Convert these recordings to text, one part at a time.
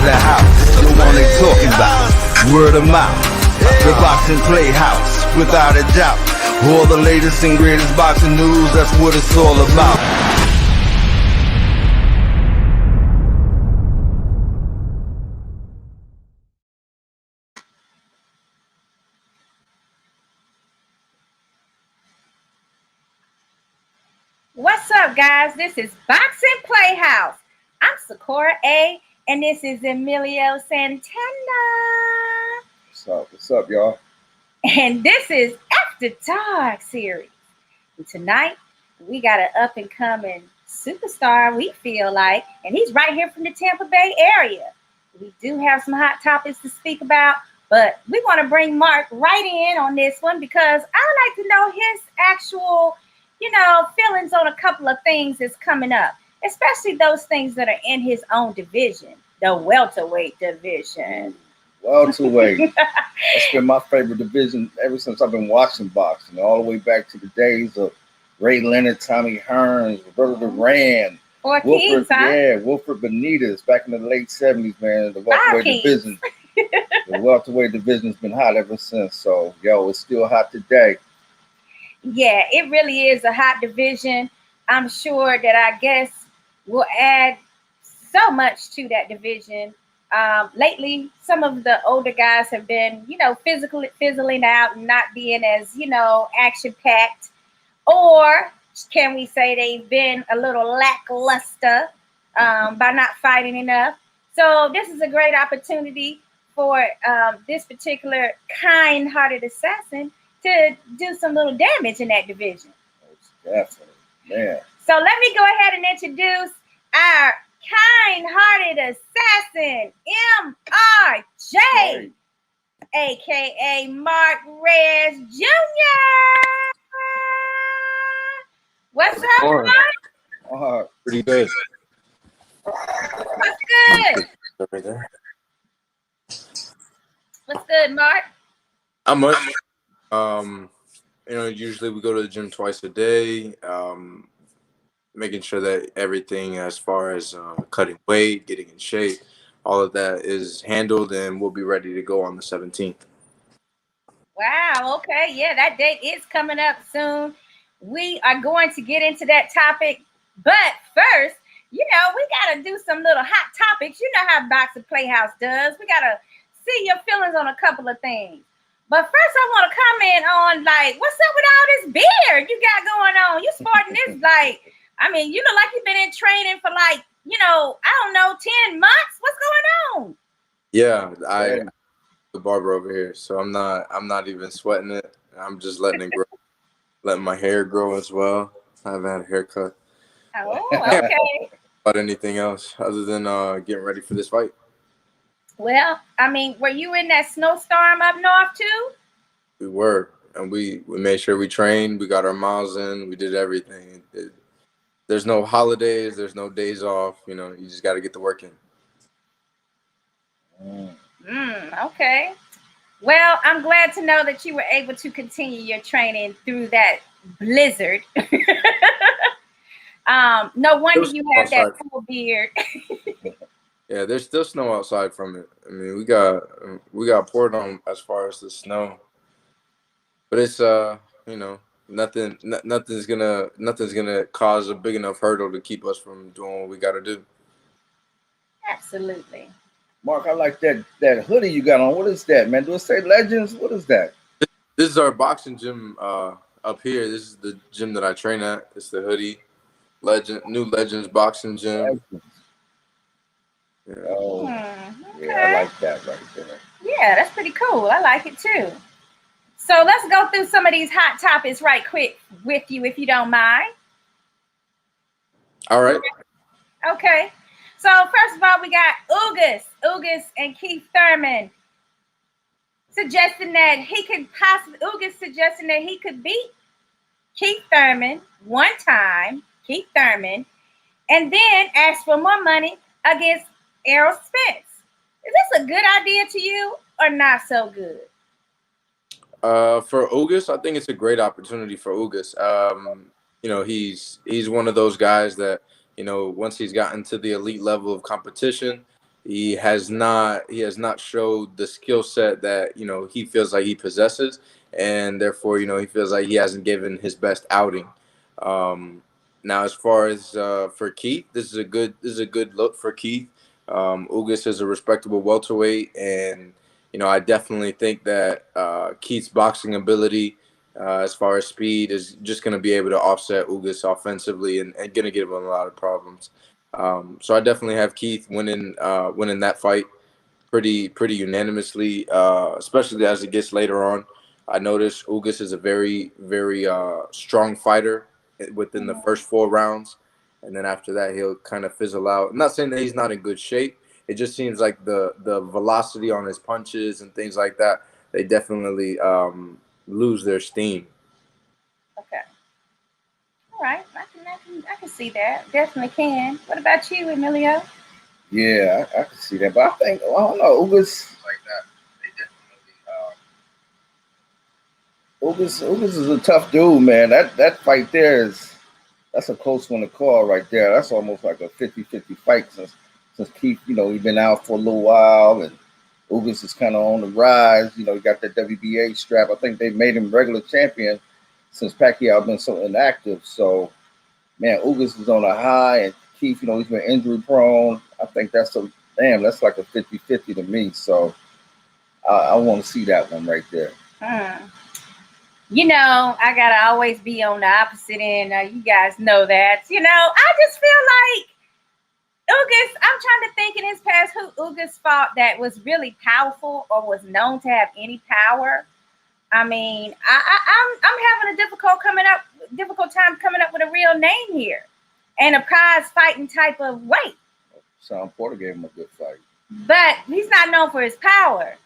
the house, the one they talking about. Word of mouth, the boxing playhouse, without a doubt. All the latest and greatest boxing news, that's what it's all about. What's up, guys? This is Boxing Playhouse. I'm Sakura A, and this is Emilio Santana. What's up, y'all? And this is After Dark series. And tonight, we got an up-and-coming superstar, we feel like, and he's right here from the Tampa Bay area. We do have some hot topics to speak about, but we want to bring Mark right in on this one because I like to know his actual, feelings on a couple of things that's coming up, especially those things that are in his own division, the welterweight division. Welterweight. That's been my favorite division ever since I've been watching boxing, all the way back to the days of Ray Leonard, Tommy Hearns, Roberto Duran, Wilfred Benitez back in the late 70s, man. The welterweight division. The welterweight division's been hot ever since. So, it's still hot today. Yeah, it really is a hot division. I'm sure that I guess will add so much to that division. Lately, some of the older guys have been, physically fizzling out and not being as, action-packed. Or can we say they've been a little lackluster by not fighting enough? So this is a great opportunity for this particular kind-hearted assassin to do some little damage in that division. Definitely, man. So let me go ahead and introduce our kind-hearted assassin, MRJ, aka Mark Reyes Jr. What's up, Mark? Pretty good. What's good? Right there. What's good, Mark? Not much. Usually we go to the gym twice a day. Making sure that everything as far as cutting weight, getting in shape, all of that is handled, and we'll be ready to go on the 17th. Wow, okay. Yeah, that date is coming up soon. We are going to get into that topic. But first, we got to do some little hot topics. You know how Boxing Playhouse does. We got to see your feelings on a couple of things. But first, I want to comment on, what's up with all this beard you got going on? You sporting this, you look like you've been in training for 10 months. What's going on? Yeah, I'm the barber over here, so I'm not even sweating it. I'm just letting it grow, letting my hair grow as well. I haven't had a haircut. Oh, okay. About anything else other than getting ready for this fight. Well, were you in that snowstorm up north too? We were, and we made sure we trained. We got our miles in. We did everything. There's no holidays. There's no days off. You just got to get the work in. Okay. Well, I'm glad to know that you were able to continue your training through that blizzard. No wonder you have that cool beard. Yeah, there's still snow outside from it. We got poured on as far as the snow, but it's nothing's gonna cause a big enough hurdle to keep us from doing what we got to do. Absolutely. Mark, I like that hoodie you got on. What is that, man? Do it say Legends? What is that? This is our boxing gym up here. This is the gym that I train at. It's the hoodie. New Legends boxing gym. Yeah. Oh, okay. Yeah, I like that right there. Yeah, that's pretty cool. I like it too. So let's go through some of these hot topics right quick with you, if you don't mind. All right. Okay. So first of all, we got Ugas and Keith Thurman suggesting that he could beat Keith Thurman one time, and then ask for more money against Errol Spence. Is this a good idea to you or not so good? For Ugas, I think it's a great opportunity for Ugas. He's one of those guys that, once he's gotten to the elite level of competition, he has not showed the skill set that he feels like he possesses, and therefore he feels like he hasn't given his best outing. Now, as far as for Keith, this is a good look for Keith. Ugas is a respectable welterweight, and I definitely think that Keith's boxing ability, as far as speed, is just going to be able to offset Ugas offensively and going to give him a lot of problems. So I definitely have Keith winning that fight pretty unanimously, especially as it gets later on. I noticed Ugas is a very, very strong fighter within the first 4 rounds, and then after that he'll kind of fizzle out. I'm not saying that he's not in good shape. It just seems like the velocity on his punches and things like that, they definitely lose their steam. Okay. All right. I can see that. Definitely can. What about you, Emilio? Yeah, I can see that. But I think, I don't know, Ugas like that. They definitely Ugas is a tough dude, man. That fight there that's a close one to call right there. That's almost like a 50-50 fight since Keith, he's been out for a little while, and Ugas is kind of on the rise. He got that WBA strap. I think they made him regular champion since Pacquiao been so inactive. So, man, Ugas is on a high, and Keith, he's been injury prone. I think that's like a 50-50 to me. So I want to see that one right there. I gotta always be on the opposite end. You guys know that. I just feel like Ugas, I'm trying to think in his past who Ugas fought that was really powerful or was known to have any power. I mean, I'm having a difficult time coming up with a real name here and a prize fighting type of weight. Sean Porter gave him a good fight, but he's not known for his power.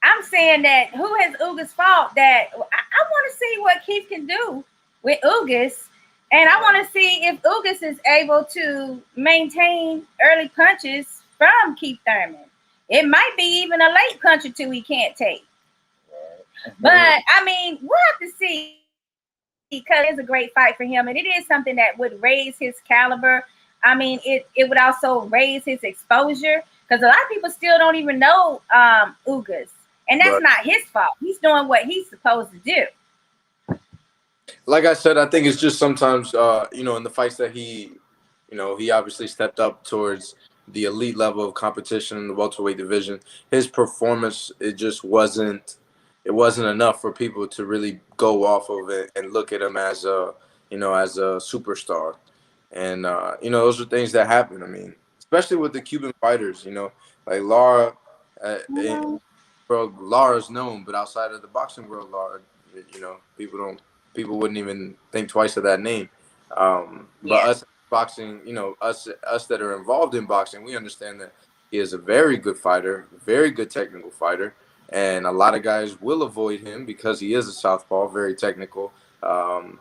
I'm saying that who has Ugas fought that I want to see what Keith can do with Ugas, and I want to see if Ugas is able to maintain early punches from Keith Thurman. It might be even a late punch or two he can't take. But I mean, we'll have to see, because it's a great fight for him, and it is something that would raise his caliber. I mean, it would also raise his exposure, because a lot of people still don't even know Ugas, and that's not his fault. He's doing what he's supposed to do. Like I said, I think it's just sometimes, in the fights that he obviously stepped up towards the elite level of competition in the welterweight division. His performance, it wasn't enough for people to really go off of it and look at him as a superstar. And those are things that happen. I mean, especially with the Cuban fighters, like Lara. Lara's known, but outside of the boxing world, Lara, people wouldn't even think twice of that name. But us boxing, us that are involved in boxing, we understand that he is a very good fighter, very good technical fighter, and a lot of guys will avoid him because he is a southpaw, very technical.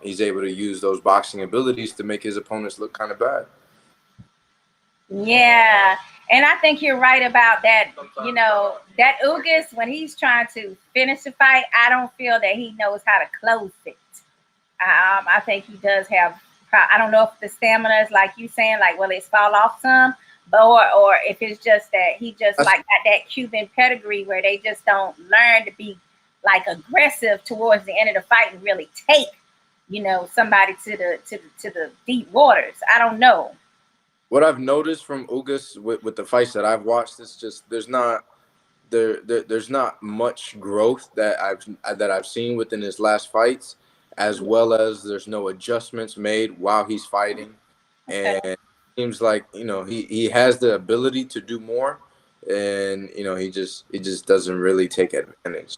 He's able to use those boxing abilities to make his opponents look kind of bad. Yeah, and I think you're right about that. That Ugas, when he's trying to finish the fight, I don't feel that he knows how to close it. I think he does have. I don't know if the stamina is like you saying, like, well, it's fall off some, or if it's just that he just got that Cuban pedigree where they just don't learn to be like aggressive towards the end of the fight and really take, somebody to the deep waters. I don't know. What I've noticed from Ugas with the fights that I've watched is just there's not much growth that I've seen within his last fights, as well as there's no adjustments made while he's fighting, and it seems like he has the ability to do more, and he just doesn't really take advantage.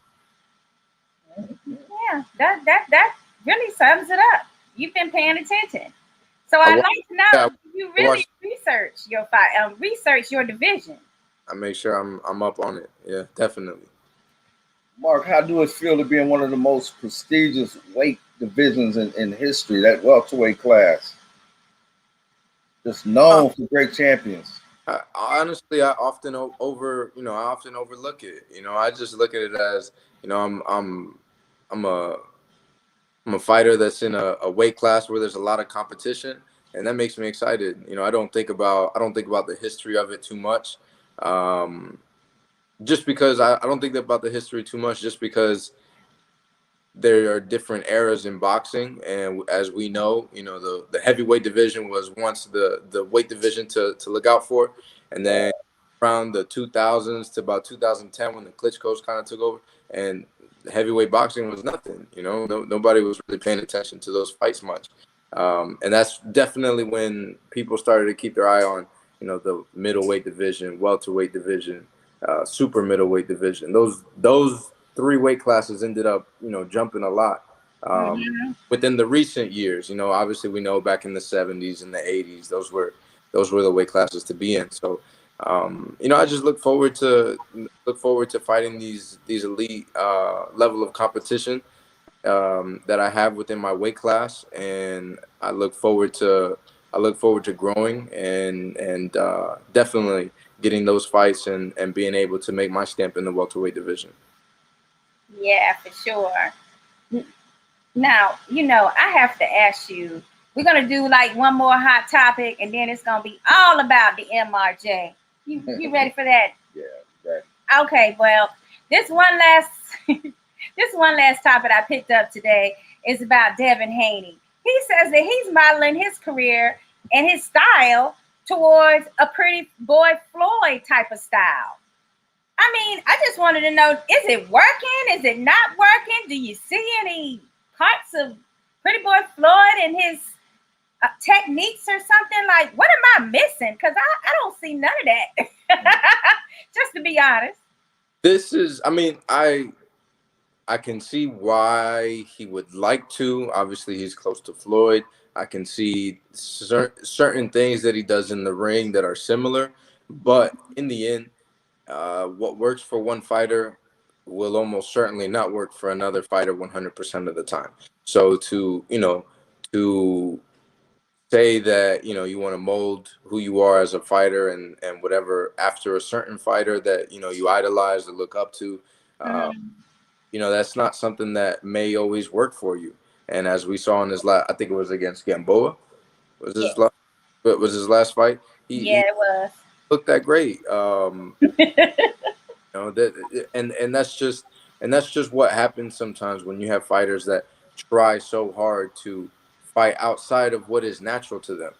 Yeah, that really sums it up. You've been paying attention. So I'd like to know, you really research your fight, research your division. I make sure I'm up on it. Yeah, definitely. Mark, how do it feel to be in one of the most prestigious weight divisions in history, that welterweight class? Just known for great champions. Honestly, I often overlook it. I just look at it as, I'm a fighter that's in a weight class where there's a lot of competition, and that makes me excited. I don't think about the history of it too much. Just because I don't think about the history too much, just because there are different eras in boxing, and as we know, the heavyweight division was once the weight division to look out for, and then around the 2000s to about 2010 when the Klitschko's kind of took over, and heavyweight boxing was nothing. Nobody was really paying attention to those fights much, and that's definitely when people started to keep their eye on the middleweight division, welterweight division, super middleweight division. Those 3 weight classes ended up jumping a lot within the recent years. Obviously we know back in the 70s and the 80s those were the weight classes to be in. So I just look forward to fighting these elite level of competition that I have within my weight class, and I look forward to growing and definitely getting those fights and being able to make my stamp in the welterweight division. Yeah, for sure. Now, I have to ask you, we're going to do like one more hot topic, and then it's going to be all about the MRJ. You ready for that? Yeah, ready. Okay, well, this one last topic I picked up today is about Devin Haney. He says that he's modeling his career and his style towards a Pretty Boy Floyd type of style. I mean, I just wanted to know, is it working? Is it not working? Do you see any parts of Pretty Boy Floyd and his techniques or something? Like, what am I missing? Because I don't see none of that. Just to be honest. This is, I can see why he would like to. Obviously, he's close to Floyd. I can see certain things that he does in the ring that are similar. But in the end, what works for one fighter will almost certainly not work for another fighter 100% of the time. So to say that, you want to mold who you are as a fighter and whatever after a certain fighter that, you idolize or look up to, that's not something that may always work for you. And as we saw in his I think it was against Gamboa. Was his last fight? It was. Looked that great. And that's just what happens sometimes when you have fighters that try so hard to fight outside of what is natural to them.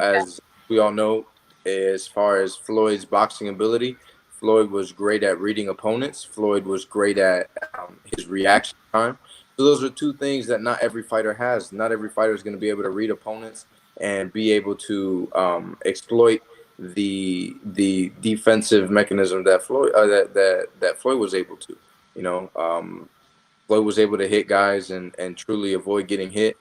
As we all know, as far as Floyd's boxing ability, Floyd was great at reading opponents. Floyd was great at his reaction time. So those are 2 things that not every fighter has. Not every fighter is going to be able to read opponents and be able to exploit the defensive mechanism that Floyd that Floyd was able to. Floyd was able to hit guys and truly avoid getting hit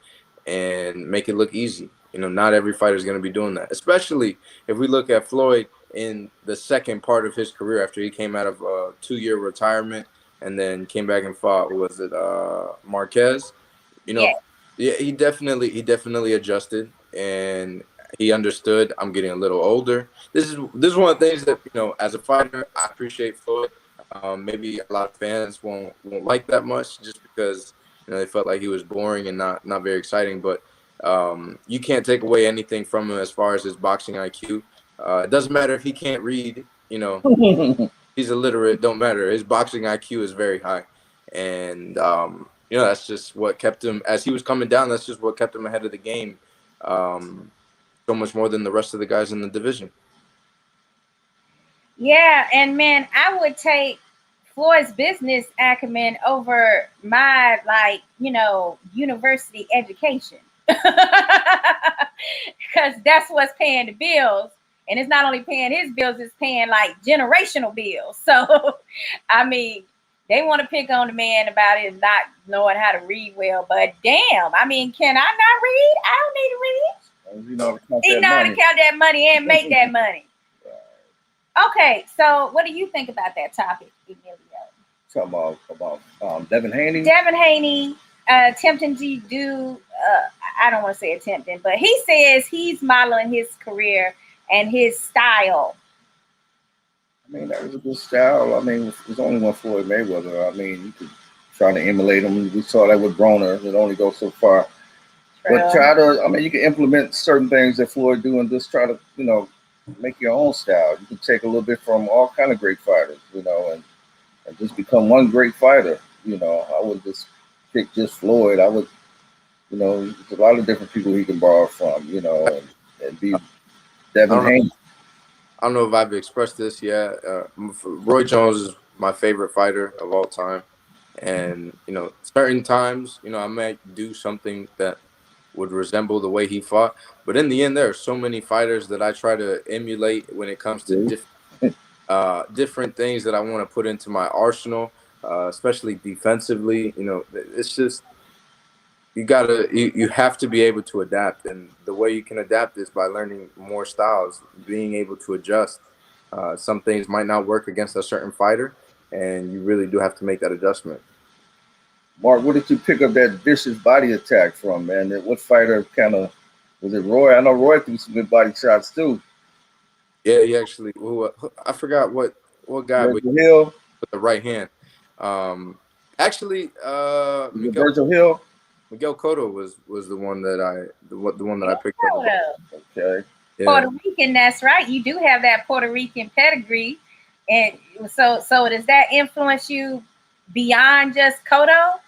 and make it look easy. Not every fighter is going to be doing that, especially if we look at Floyd in the second part of his career after he came out of a 2-year retirement and then came back and fought. Was it Marquez? Yeah, he definitely adjusted, and he understood, I'm getting a little older. This is one of the things that, as a fighter, I appreciate Floyd. Maybe a lot of fans won't like that much just because they felt like he was boring and not very exciting. But you can't take away anything from him as far as his boxing IQ. It doesn't matter if he can't read. He's illiterate. Don't matter. His boxing IQ is very high, and that's just what kept him as he was coming down. That's just what kept him ahead of the game. So much more than the rest of the guys in the division. Yeah, and man, I would take Floyd's business acumen over my university education. Because that's what's paying the bills. And it's not only paying his bills, it's paying like generational bills. So I mean, they want to pick on the man about it not knowing how to read well, but damn, I mean, can I not read? I don't need to read. You know how to count that money and make that money. Okay, so what do you think about that topic, Emilio? Talking about Devin Haney? Devin Haney attempting to do, I don't want to say attempting, but he says he's modeling his career and his style. I mean, that was a good style. I mean, there's only one Floyd Mayweather. I mean, you could try to emulate him. We saw that with Broner. It only goes so far. True. But you can implement certain things that Floyd do and just try to, make your own style. You can take a little bit from all kind of great fighters, you know, and just become one great fighter. You know, I would just pick just Floyd. I would, you know, there's a lot of different people he can borrow from, you know, and be Devin Haney. I don't know if I've expressed this yet. Roy Jones is my favorite fighter of all time. And, you know, certain times, you know, I might do something that would resemble the way he fought. But in the end, there are so many fighters that I try to emulate when it comes to different things that I want to put into my arsenal, especially defensively. You know, it's just, you have to be able to adapt, and the way you can adapt is by learning more styles, being able to adjust. Some things might not work against a certain fighter, and you really do have to make that adjustment. Mark, where did you pick up that vicious body attack from, man? What fighter kind of was it? Roy? I know Roy threw some good body shots too. Yeah, he actually. I forgot what guy with Hill with the right hand. Actually, Virgil Hill. Miguel Cotto was the one that I picked up. Okay. Yeah. Puerto Rican, that's right. You do have that Puerto Rican pedigree, and so does that influence you beyond just Cotto?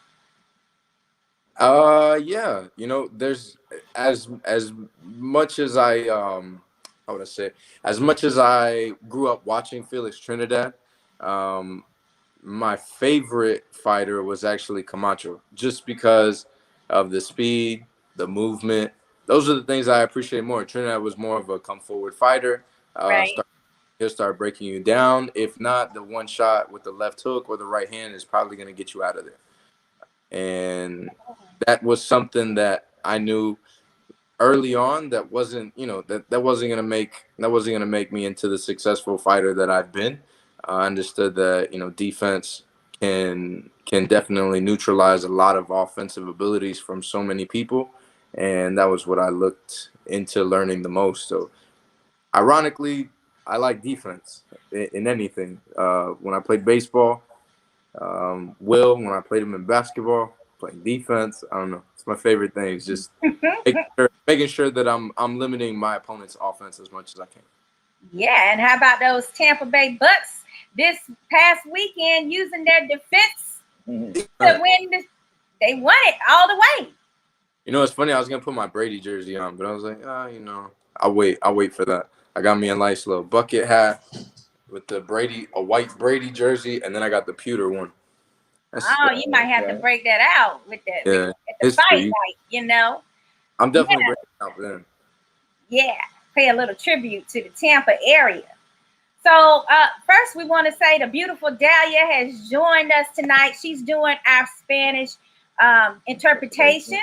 Yeah. You know, there's as much as I how would I say, as much as I grew up watching Felix Trinidad, my favorite fighter was actually Camacho, just because of the speed, the movement. Those are the things I appreciate more. Trinidad was more of a come forward fighter. Right. He'll start breaking you down. If not, the one shot with the left hook or the right hand is probably going to get you out of there. And that was something that I knew early on that wasn't, you know, that wasn't gonna make me into the successful fighter that I've been. I understood that, you know, defense can definitely neutralize a lot of offensive abilities from so many people, and that was what I looked into learning the most. So, ironically, I like defense in anything. When I played baseball, when I played him in basketball, playing defense, I don't know. It's my favorite thing. It's just making sure that I'm limiting my opponent's offense as much as I can. Yeah, and how about those Tampa Bay Bucks this past weekend using their defense to win? They won it all the way. You know, it's funny. I was gonna put my Brady jersey on, but I was like, you know, I'll wait for that. I got me a nice little bucket hat with the a white Brady jersey, and then I got the pewter one. You might have to break that out with that. Yeah, at the fight night, you know. I'm definitely breaking it out then. Yeah, pay a little tribute to the Tampa area. So first, we want to say the beautiful Dahlia has joined us tonight. She's doing our Spanish interpretation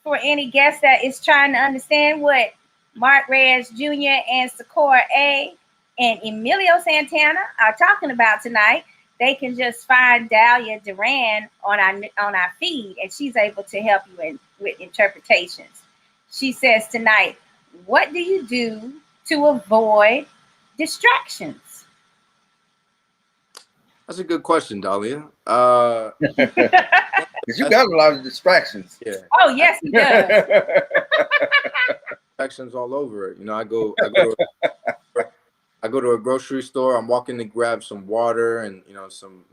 for any guest that is trying to understand what Mark Reyes Jr. and Sakura A. and Emilio Santana are talking about tonight. They can just find Dahlia Duran on our feed, and she's able to help you with interpretations. She says tonight, what do you do to avoid distractions? That's a good question, Dahlia. Because you got a lot of distractions. Yeah. Oh, yes, he does. Distractions all over it. You know, I go to a grocery store. I'm walking to grab some water and, you know, some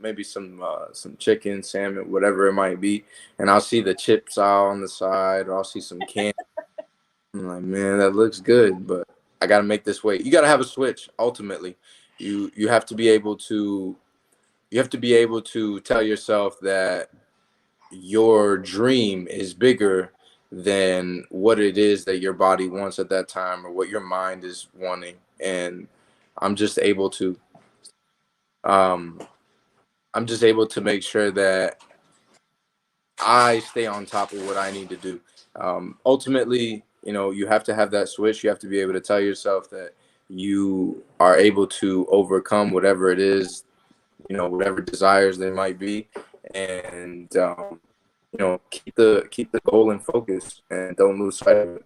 chicken, salmon, whatever it might be, and I'll see the chips aisle on the side, or I'll see some candy. I'm like, man, that looks good, but I got to make this wait. You got to have a switch. Ultimately, you have to be able to tell yourself that your dream is bigger than what it is that your body wants at that time, or what your mind is wanting. And I'm just able to make sure that I stay on top of what I need to do. Ultimately, you know, you have to have that switch. You have to be able to tell yourself that you are able to overcome whatever it is, you know, whatever desires there might be, and you know, keep the goal in focus and don't lose sight of it.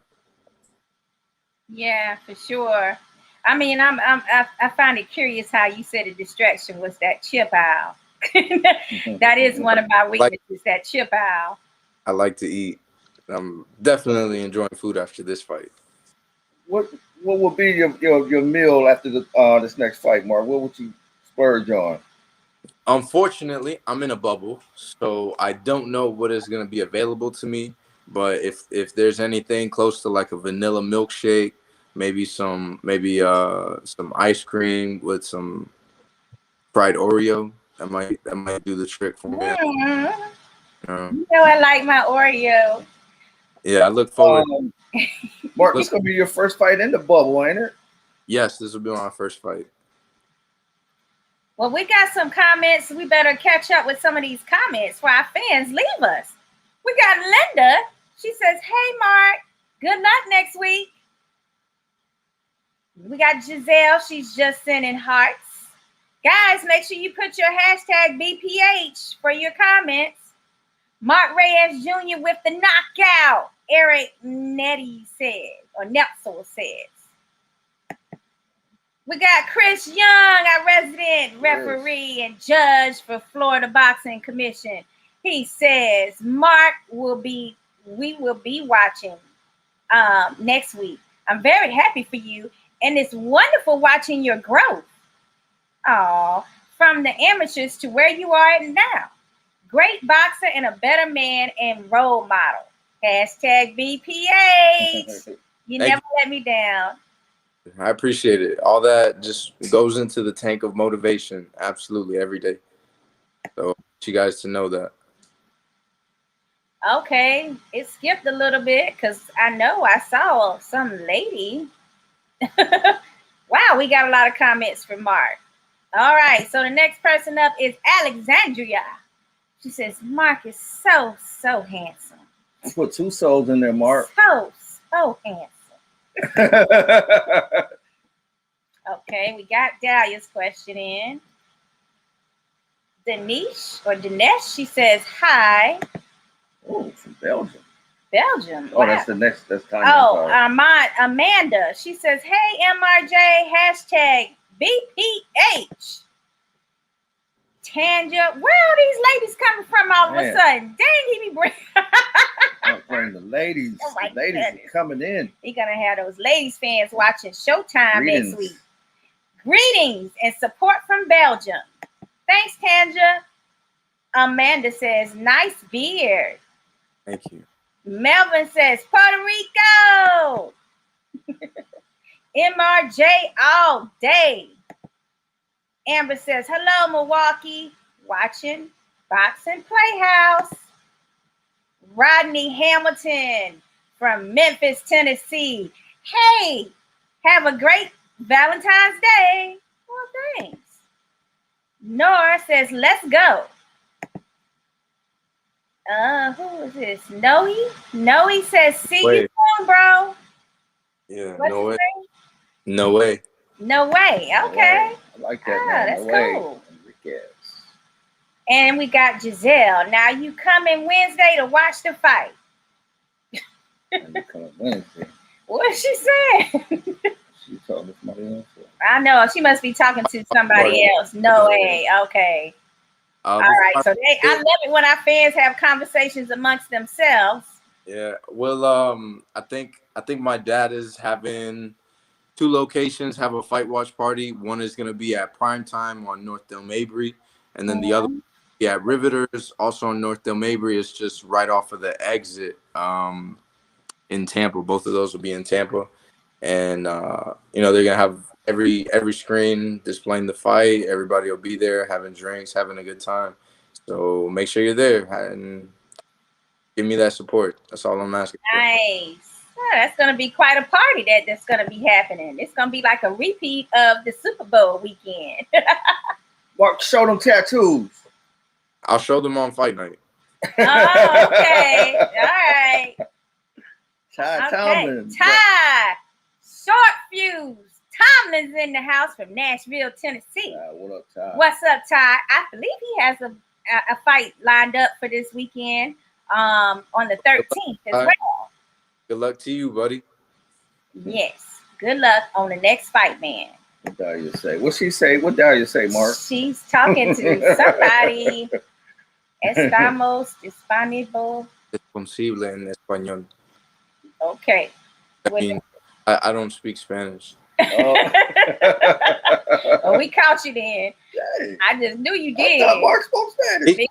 Yeah, for sure. I mean, I find it curious how you said a distraction was that chip aisle. That is one of my weaknesses, that chip aisle. I like to eat. I'm definitely enjoying food after this fight. What what would be your meal after this next fight, Mark? What would you splurge on? Unfortunately, I'm in a bubble, so I don't know what is going to be available to me. But if there's anything close to like a vanilla milkshake, maybe some ice cream with some fried Oreo, that might do the trick for me. You know I like my Oreo. Yeah, I look forward. Mark, this gonna be your first fight in the bubble, ain't it? Yes, this will be my first fight. Well, we got some comments. We better catch up with some of these comments for our fans. Leave us. We got Linda. She says, hey, Mark, good luck next week. We got Giselle. She's just sending hearts. Guys, make sure you put your hashtag BPH for your comments. Mark Reyes Jr. with the knockout. Eric Nettie said, or Nepsel says. We got Chris Young, our resident referee and judge for Florida Boxing Commission. He says, Mark we will be watching next week. I'm very happy for you, and it's wonderful watching your growth. From the amateurs to where you are now. Great boxer and a better man and role model. Hashtag BPH. You never let me down. I appreciate it. All that just goes into the tank of motivation. Absolutely, every day. So I want you guys to know that. Okay, it skipped a little bit because I know I saw some lady. Wow, we got a lot of comments from Mark. All right, so the next person up is Alexandria. She says, Mark is so handsome. I put 2 souls in there, Mark. So handsome. Okay, we got Dahlia's question in. Dinesh, she says, hi. Oh, from Belgium. Belgium. Oh, wow. That's Tanya. Oh, Amanda. She says, hey, MRJ, hashtag BPH. Tanja, where are these ladies coming from all of a sudden? Dang, he be bringing the ladies. Oh my the ladies goodness. Are coming in. He gonna have those ladies fans watching Showtime next week. Greetings and support from Belgium. Thanks, Tanja. Amanda says, nice beard. Thank you. Melvin says, Puerto Rico. MRJ all day. Amber says, hello, Milwaukee. Watching Boxing Playhouse. Rodney Hamilton from Memphis, Tennessee. Hey, have a great Valentine's Day. Well, thanks. Nora says, let's go. Who is this? Noe says, see you soon, bro. Yeah, What's no way. name? No way. No way. Okay. I like that name. That's cool. Enriquez. And we got Giselle. Now you coming Wednesday to watch the fight. And you coming Wednesday. What she said? She talking to somebody else. I know she must be talking to somebody else. No way. Okay. All right. So I love it when our fans have conversations amongst themselves. Yeah. Well, I think my dad is having 2 locations have a fight watch party. One is going to be at Prime Time on North Del Mabry, and then the other at Riveters, also on North Del Mabry. Is just right off of the exit in Tampa. Both of those will be in Tampa, and they're gonna have every screen displaying the fight. Everybody will be there having drinks, having a good time. So make sure you're there and give me that support. That's all I'm asking for. Nice. That's going to be quite a party that's going to be happening. It's going to be like a repeat of the Super Bowl weekend. Mark, show them tattoos. I'll show them on fight night. Oh, okay. All right. Ty Tomlin. Ty. Short Fuse. Tomlin's in the house from Nashville, Tennessee. What up, Ty? What's up, Ty? I believe he has a fight lined up for this weekend on the 13th as well. Good luck to you, buddy. Yes. Good luck on the next fight, man. What Dahlia say? What she say? What Dahlia say, Mark? She's talking to somebody. Estamos disponible. Disponible en español. Okay. I don't speak Spanish. Oh. Well, we caught you then. Dang. I just knew you did. I thought Mark spoke Spanish.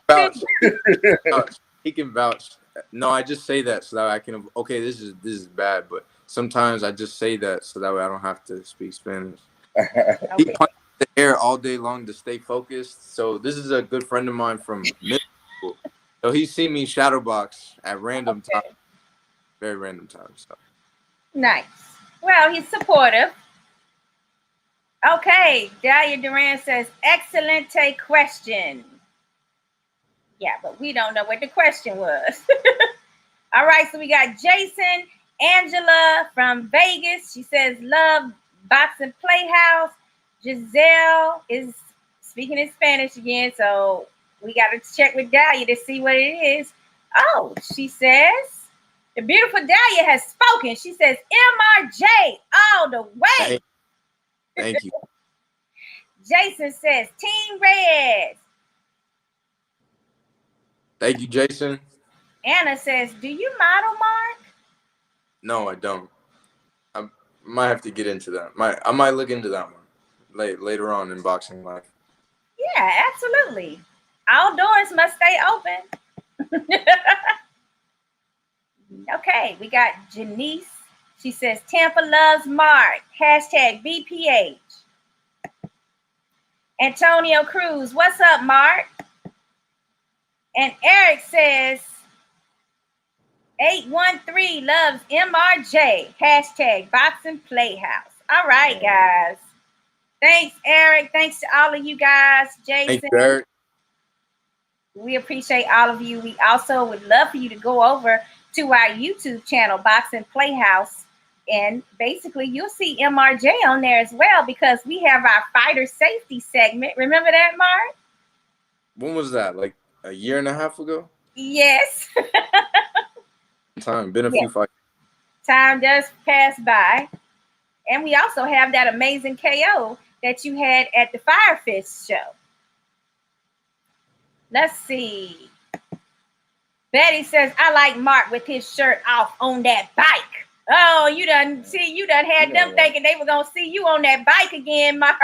He can vouch. No, I just say that so that I can. Okay, this is bad, but sometimes I just say that so that way I don't have to speak Spanish. Okay. He punches the air all day long to stay focused. So this is a good friend of mine from middle school. So he's seen me shadowbox at random times, very random times. So. Nice. Well, he's supportive. Okay, Dahlia Duran says, excellent take question. Yeah, but we don't know what the question was. All right, so we got Jason, Angela from Vegas. She says, love Boxing Playhouse. Giselle is speaking in Spanish again, so we got to check with Dahlia to see what it is. Oh, she says, the beautiful Dahlia has spoken. She says, MRJ all the way. Thank you. Jason says, Team Reyes. Thank you, Jason. Anna says, do you model, Mark? No, I don't. I might have to get into that. I might look into that one later on in boxing life. Yeah, absolutely. All doors must stay open. Okay, we got Janice. She says, Tampa loves Mark. Hashtag BPH. Antonio Cruz, what's up, Mark? And Eric says, 813 loves MRJ. Hashtag Boxing Playhouse. All right, guys. Thanks, Eric. Thanks to all of you guys. Jason. Thank you, Eric. We appreciate all of you. We also would love for you to go over to our YouTube channel, Boxing Playhouse. And basically, you'll see MRJ on there as well because we have our fighter safety segment. Remember that, Mark? When was that? Like a year and a half ago? Yes. Been a few fights. Time does pass by. And we also have that amazing KO that you had at the Fire Fist show. Let's see. Betty says, I like Mark with his shirt off on that bike. Oh, you done had them thinking they were going to see you on that bike again, Mark.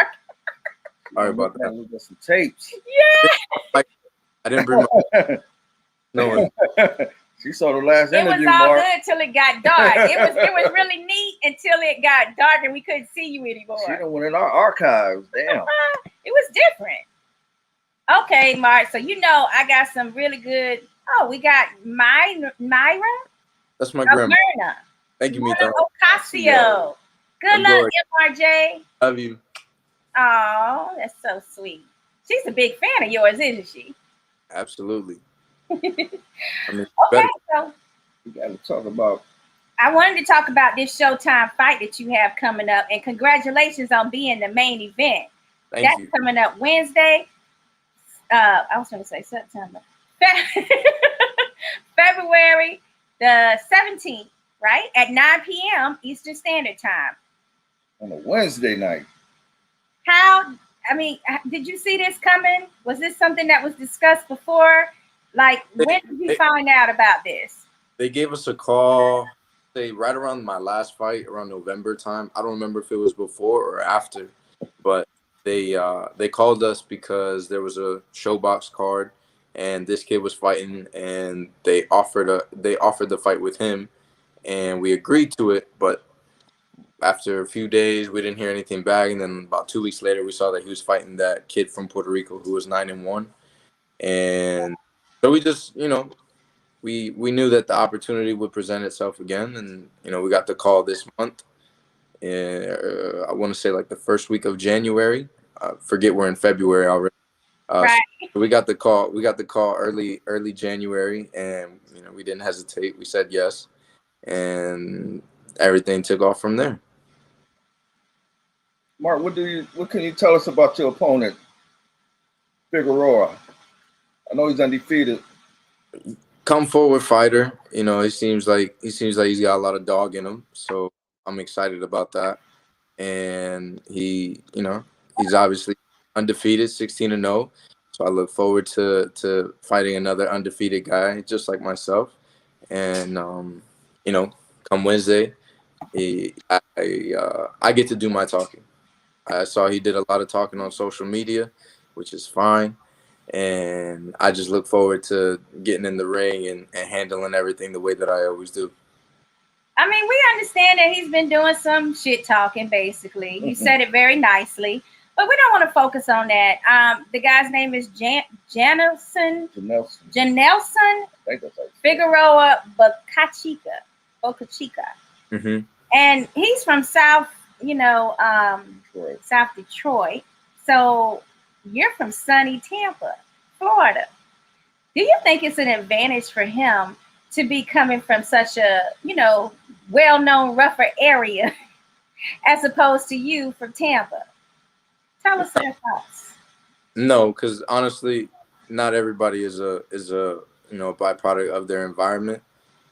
Sorry about that. We got some tapes. Yeah. I didn't bring my... No. She saw the last interview, It was all Mark. good till it got dark. It was really neat until it got dark and we couldn't see you anymore. She done went in our archives. Damn. It was different. Okay, Mark. So I got some really good. Oh, we got Myra. That's my grandma. Myrna. Thank you, Mita. Ocasio. Good luck, MRJ. Love you. Oh, that's so sweet. She's a big fan of yours, isn't she? Absolutely. Okay, so we got to talk about. I wanted to talk about this Showtime fight that you have coming up, and congratulations on being the main event. That's coming up Wednesday. I was going to say September. February the 17th, right? At 9 p.m. Eastern Standard Time. On a Wednesday night. Did you see this coming? Was this something that was discussed before? Like, when did you find out about this? They gave us a call, right around my last fight, around November time. I don't remember if it was before or after, but they called us because there was a Showbox card, and this kid was fighting, and they offered the fight with him, and we agreed to it. But after a few days, we didn't hear anything back, and then about 2 weeks later, we saw that he was fighting that kid from Puerto Rico who was 9-1, and so we just, we knew that the opportunity would present itself again, and we got the call this month. I want to say like the first week of January. Forget we're in February already. Right. So we got the call. We got the call early January, and we didn't hesitate. We said yes, and everything took off from there. Mark, what can you tell us about your opponent, Figueroa? I know he's undefeated. Come forward fighter. He seems like he's got a lot of dog in him. So I'm excited about that. And he's obviously undefeated, 16-0. So I look forward to fighting another undefeated guy just like myself. And come Wednesday, I get to do my talking. I saw he did a lot of talking on social media, which is fine. And I just look forward to getting in the ring and handling everything the way that I always do. I mean, we understand that he's been doing some shit talking, basically. You said it very nicely, but we don't want to focus on that. The guy's name is Janelson Figueroa Bocachica. Mm-hmm. And he's from South Detroit. So you're from sunny Tampa, Florida. Do you think it's an advantage for him to be coming from such a, well-known, rougher area as opposed to you from Tampa? Tell us your thoughts. No, because honestly, not everybody is a byproduct of their environment.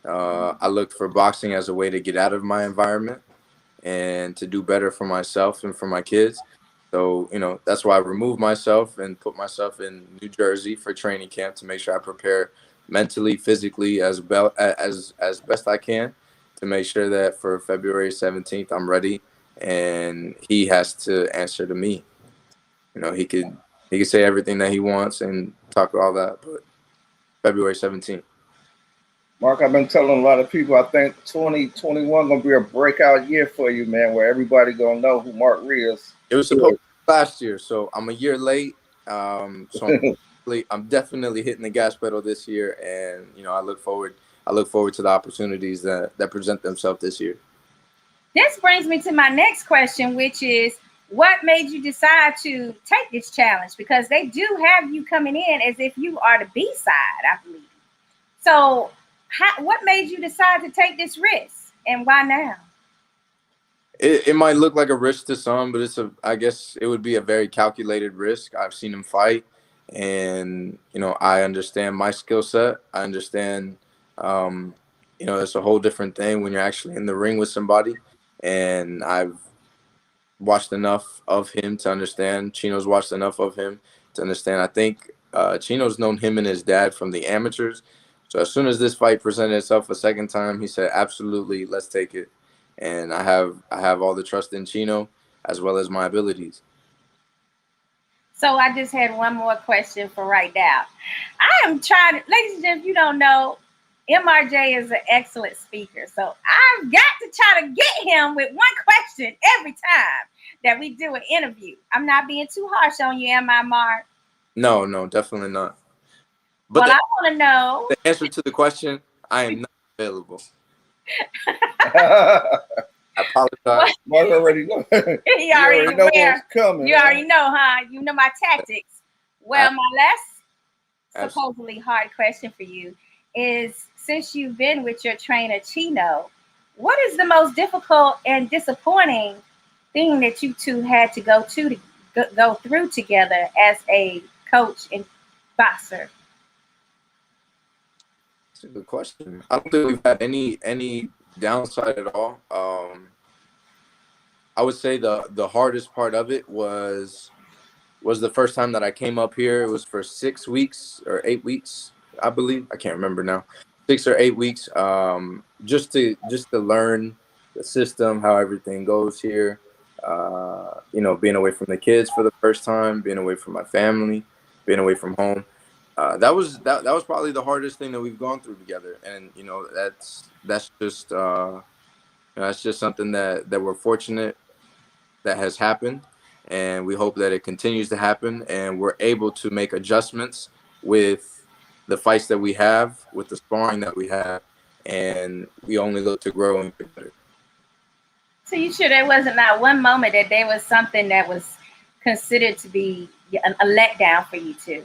I looked for boxing as a way to get out of my environment and to do better for myself and for my kids. So, that's why I removed myself and put myself in New Jersey for training camp to make sure I prepare mentally, physically as best I can to make sure that for February 17th, I'm ready. And he has to answer to me. He could say everything that he wants and talk all that, but February 17th. Mark, I've been telling a lot of people, I think 2021 going to be a breakout year for you, man, where everybody going to know who Mark Reyes. It was supposed to be last year, so I'm a year late. So I'm definitely hitting the gas pedal this year, and I look forward to the opportunities that present themselves this year. This brings me to my next question, which is, what made you decide to take this challenge? Because they do have you coming in as if you are the B side, I believe. So what made you decide to take this risk, and why now? It might look like a risk to some, but I guess it would be a very calculated risk. I've seen him fight, and I understand my skill set. I understand, it's a whole different thing when you're actually in the ring with somebody, and I've watched enough of him to understand. Chino's watched enough of him to understand. I think Chino's known him and his dad from the amateurs. So as soon as this fight presented itself a second time, he said, absolutely, let's take it. And I have all the trust in Chino as well as my abilities. So I just had one more question for right now. I am trying to, ladies and gentlemen, if you don't know, MRJ is an excellent speaker. So I've got to try to get him with one question every time that we do an interview. I'm not being too harsh on you, am I, Mark? No, definitely not. But I want to know. The answer to the question, I am not available. I apologize. Mark already know. He already know what's coming. You already know, huh? You know my tactics. Well, my last supposedly hard question for you is, since you've been with your trainer Chino, what is the most difficult and disappointing thing that you two had to go through together as a coach and boxer? That's a good question. I don't think we've had any downside at all. I would say the hardest part of it was the first time that I came up here. It was for 6 weeks or 8 weeks, I believe. I can't remember now. 6 or 8 weeks, just to learn the system, how everything goes here. Being away from the kids for the first time, being away from my family, being away from home. That was probably the hardest thing that we've gone through together, and that's just something that we're fortunate that has happened, and we hope that it continues to happen, and we're able to make adjustments with the fights that we have, with the sparring that we have, and we only look to grow and get better. So you sure there wasn't not one moment that there was something that was considered to be a letdown for you two?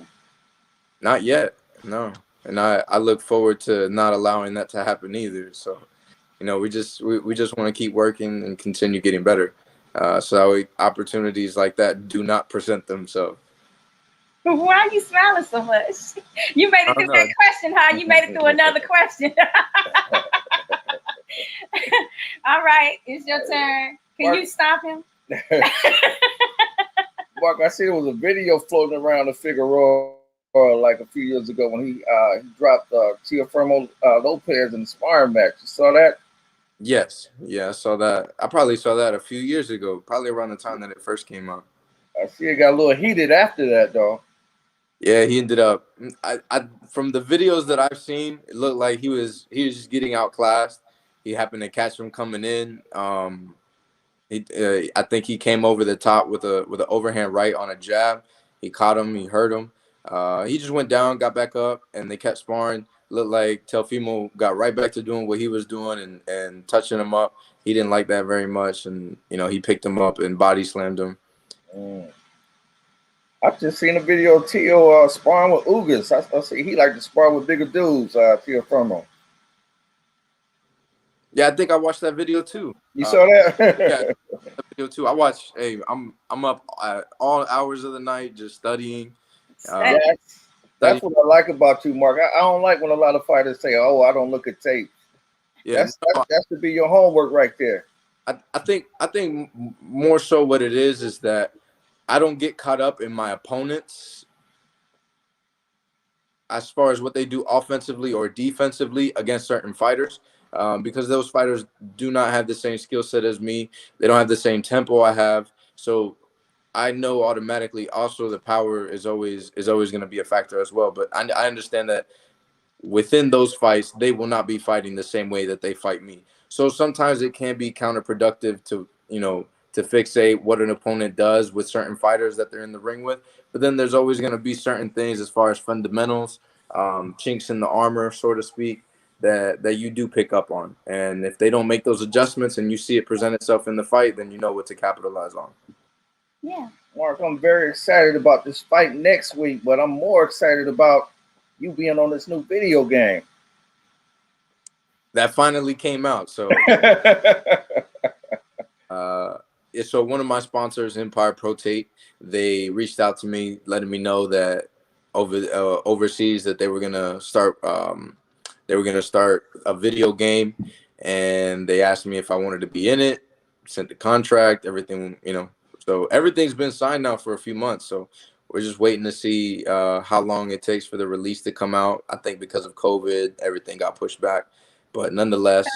Not yet, no. And I look forward to not allowing that to happen either. So, we just want to keep working and continue getting better. So opportunities like that do not present themselves. Why are you smiling so much? You made it through that question, huh? You made it through another question. All right, it's your turn. Can Mark, you stop him? Mark, I see there was a video floating around the Figueroa like a few years ago when he dropped Teofimo Lopez in the sparring match. You saw that? Yes, yeah, I saw that. I probably saw that a few years ago, probably around the time that it first came out. I see it got a little heated after that, though. Yeah, he ended up. I from the videos that I've seen, it looked like he was just getting outclassed. He happened to catch him coming in. I think he came over the top with an overhand right on a jab. He caught him. He hurt him. He just went down, got back up, and they kept sparring. Looked like Teofimo got right back to doing what he was doing and touching him up. He didn't like that very much, and he picked him up and body slammed him. I've just seen a video of Tio sparring with Ugas. I see he like to spar with bigger dudes, Teofimo. Yeah, I think I watched that video too. You saw that? Yeah, that video too. I watched. Hey, I'm up at all hours of the night just studying. That's what I like about you, Mark. I don't like when a lot of fighters say, "Oh, I don't look at tape." Yeah, that should be your homework right there. I think more so what it is that I don't get caught up in my opponents as far as what they do offensively or defensively against certain fighters, because those fighters do not have the same skill set as me. They don't have the same tempo I have. So I know automatically also the power is always going to be a factor as well. But I understand that within those fights, they will not be fighting the same way that they fight me. So sometimes it can be counterproductive to fixate what an opponent does with certain fighters that they're in the ring with. But then there's always going to be certain things as far as fundamentals, chinks in the armor, so to speak, that you do pick up on. And if they don't make those adjustments and you see it present itself in the fight, then you know what to capitalize on. Yeah. Mark, I'm very excited about this fight next week, but I'm more excited about you being on this new video game. That finally came out. So so one of my sponsors, Empire Protate, they reached out to me, letting me know that overseas that they were gonna start a video game, and they asked me if I wanted to be in it. Sent the contract, everything, So everything's been signed now for a few months. So we're just waiting to see how long it takes for the release to come out. I think because of COVID, everything got pushed back, but nonetheless.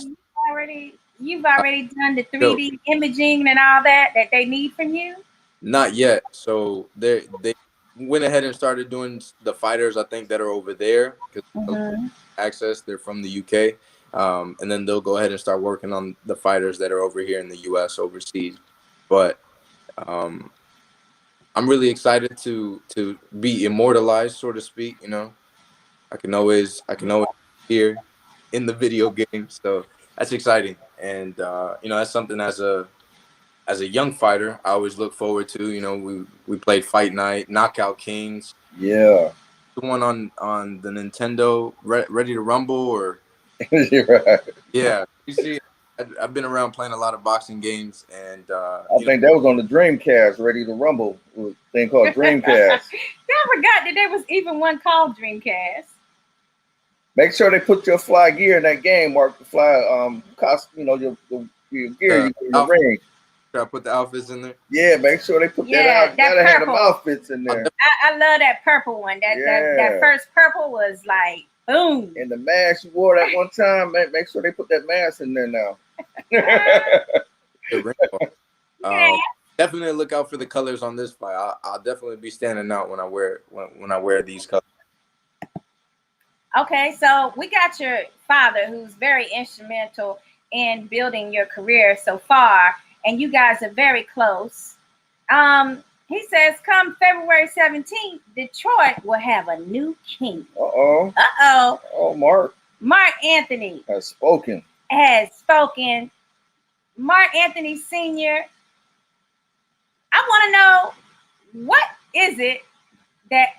You've already done the 3D imaging and all that they need from you? Not yet. So they went ahead and started doing the fighters, I think, that are over there because access. They're from the UK. And then they'll go ahead and start working on the fighters that are over here in the US overseas. But I'm really excited to be immortalized, so to speak. I can always hear in the video game. So that's exciting. And that's something as a young fighter I always look forward to. We played Fight Night, Knockout Kings. Yeah. The one on the Nintendo, Ready to Rumble, or right. Yeah. You see, I've been around playing a lot of boxing games, and I think that was on the Dreamcast, Ready to Rumble, a thing called Dreamcast. I forgot that there was even one called Dreamcast. Make sure they put your fly gear in that game, Mark. The fly your gear, your ring. Should I put the outfits in there? Yeah, make sure they put that out. Gotta have them outfits in there. I love that purple one. That first purple was like boom. And the mask you wore that one time, make sure they put that mask in there now. Definitely look out for the colors on this fight. I'll definitely be standing out when I wear these colors. Okay, so we got your father, who's very instrumental in building your career so far, and you guys are very close. He says, come February 17th, Detroit will have a new king. Uh-oh. Uh-oh. Oh, Mark. Mark Anthony has spoken. Mark Anthony Sr., I want to know, what is it that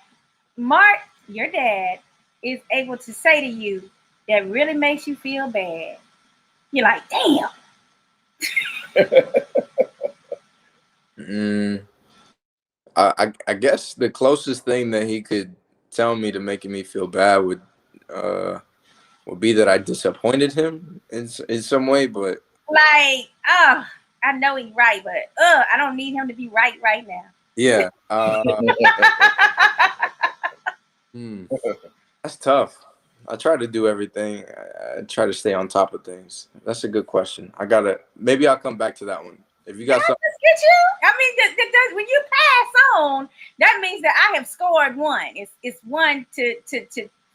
Mark, your dad, is able to say to you that really makes you feel bad? You're like, damn. I guess the closest thing that he could tell me to making me feel bad would be that I disappointed him in some way, but like, I know he's right, but I don't need him to be right now. Yeah. That's tough. I try to do everything. I try to stay on top of things. That's a good question. Maybe I'll come back to that one. If you got something. Get you? I mean, when you pass on, that means that I have scored one. It's 1 to